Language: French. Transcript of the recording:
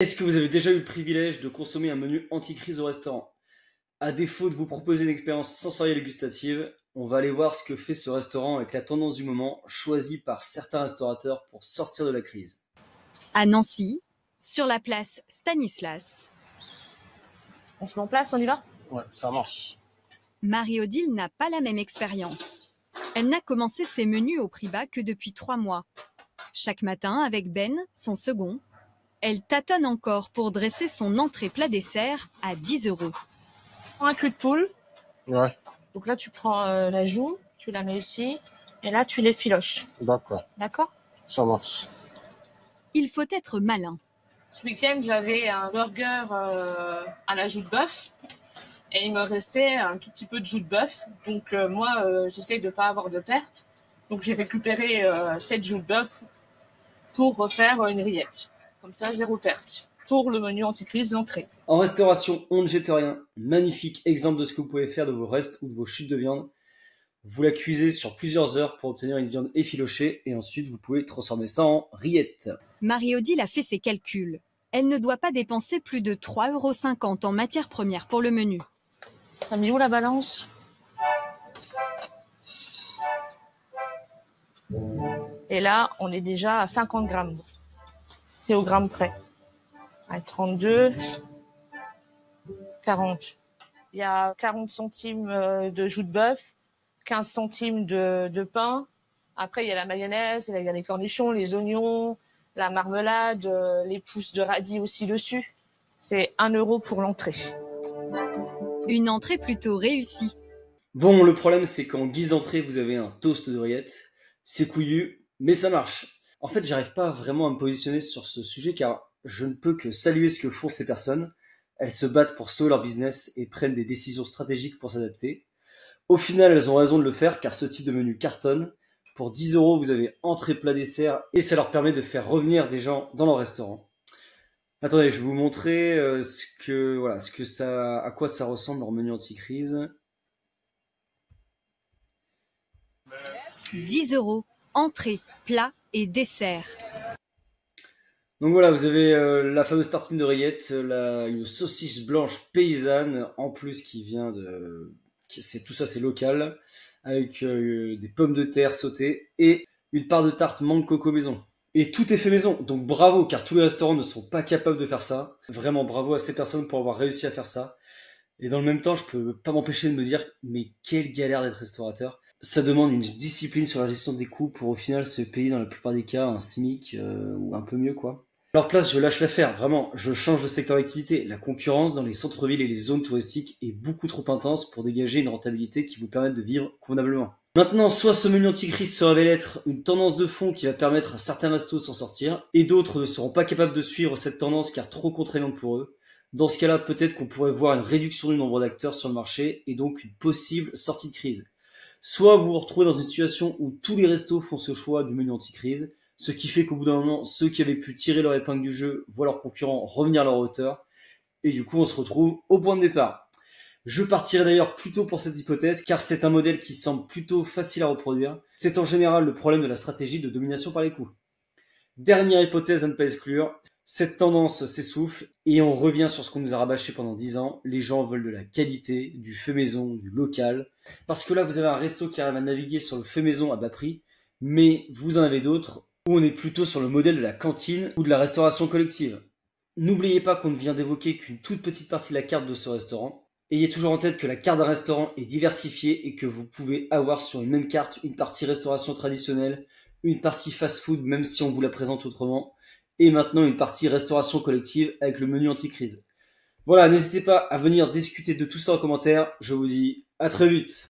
Est-ce que vous avez déjà eu le privilège de consommer un menu anti-crise au restaurant? À défaut de vous proposer une expérience sensorielle et gustative, on va aller voir ce que fait ce restaurant avec la tendance du moment choisie par certains restaurateurs pour sortir de la crise. À Nancy, sur la place Stanislas, On se met en place, on y va? Ouais, ça marche. Marie-Odile n'a pas la même expérience. Elle n'a commencé ses menus au prix bas que depuis 3 mois. Chaque matin, avec Ben, son second, elle tâtonne encore pour dresser son entrée plat dessert à 10 €. Un cul de poule. Ouais, Donc là, tu prends la joue, tu la mets ici, et là, tu les filoches. d'accord, D'accord? ça marche. Il faut être malin. Ce week-end, j'avais un burger à la joue de bœuf, et il me restait un tout petit peu de joue de bœuf. Donc moi, j'essaye de ne pas avoir de perte. Donc j'ai récupéré cette joue de bœuf pour refaire une rillette. Comme ça, zéro perte. Pour le menu anti-crise, l'entrée. En restauration, on ne jette rien. Magnifique exemple de ce que vous pouvez faire de vos restes ou de vos chutes de viande. Vous la cuisez sur plusieurs heures pour obtenir une viande effilochée et ensuite vous pouvez transformer ça en rillette. Marie-Odile a fait ses calculs. Elle ne doit pas dépenser plus de 3,50 € en matières premières pour le menu. T'as mis où la balance? Et là, on est déjà à 50 grammes. C'est au gramme près. À 32, 40. Il y a 40 centimes de joue de bœuf, 15 centimes de pain. Après, il y a la mayonnaise, il y a les cornichons, les oignons, la marmelade, les pousses de radis aussi dessus. C'est 1 € pour l'entrée. Une entrée plutôt réussie. Bon, le problème c'est qu'en guise d'entrée vous avez un toast de rillettes. C'est couillu, mais ça marche. En fait, j'arrive pas vraiment à me positionner sur ce sujet car je ne peux que saluer ce que font ces personnes. Elles se battent pour sauver leur business et prennent des décisions stratégiques pour s'adapter. Au final, elles ont raison de le faire car ce type de menu cartonne. Pour 10 €, vous avez entrée, plat, dessert et ça leur permet de faire revenir des gens dans leur restaurant. Attendez, je vais vous montrer à quoi ça ressemble leur menu anti-crise. 10 €, entrée, plat et dessert. Donc voilà, vous avez la fameuse tartine de rillettes, une saucisse blanche paysanne en plus qui vient de, tout ça c'est local, avec des pommes de terre sautées et une part de tarte mangue coco maison. Et tout est fait maison, donc bravo, car tous les restaurants ne sont pas capables de faire ça. Vraiment bravo à ces personnes pour avoir réussi à faire ça. Et dans le même temps, je peux pas m'empêcher de me dire, mais quelle galère d'être restaurateur. Ça demande une discipline sur la gestion des coûts pour au final se payer dans la plupart des cas un SMIC ou un peu mieux quoi. À leur place, je lâche l'affaire, vraiment, je change de secteur d'activité. La concurrence dans les centres-villes et les zones touristiques est beaucoup trop intense pour dégager une rentabilité qui vous permette de vivre convenablement. Maintenant, soit ce menu anti-crise se révèle être une tendance de fond qui va permettre à certains restos de s'en sortir, et d'autres ne seront pas capables de suivre cette tendance car trop contraignante pour eux. Dans ce cas-là, peut-être qu'on pourrait voir une réduction du nombre d'acteurs sur le marché et donc une possible sortie de crise. Soit vous vous retrouvez dans une situation où tous les restos font ce choix du menu anti-crise, ce qui fait qu'au bout d'un moment, ceux qui avaient pu tirer leur épingle du jeu voient leurs concurrents revenir à leur hauteur, et du coup on se retrouve au point de départ. Je partirai d'ailleurs plutôt pour cette hypothèse, car c'est un modèle qui semble plutôt facile à reproduire. C'est en général le problème de la stratégie de domination par les coûts. Dernière hypothèse à ne pas exclure, cette tendance s'essouffle et on revient sur ce qu'on nous a rabâché pendant 10 ans. Les gens veulent de la qualité, du fait maison, du local. Parce que là, vous avez un resto qui arrive à naviguer sur le fait maison à bas prix, mais vous en avez d'autres où on est plutôt sur le modèle de la cantine ou de la restauration collective. N'oubliez pas qu'on ne vient d'évoquer qu'une toute petite partie de la carte de ce restaurant. Ayez toujours en tête que la carte d'un restaurant est diversifiée et que vous pouvez avoir sur une même carte une partie restauration traditionnelle, une partie fast-food même si on vous la présente autrement, et maintenant une partie restauration collective avec le menu anti-crise. Voilà, n'hésitez pas à venir discuter de tout ça en commentaire. Je vous dis à très vite.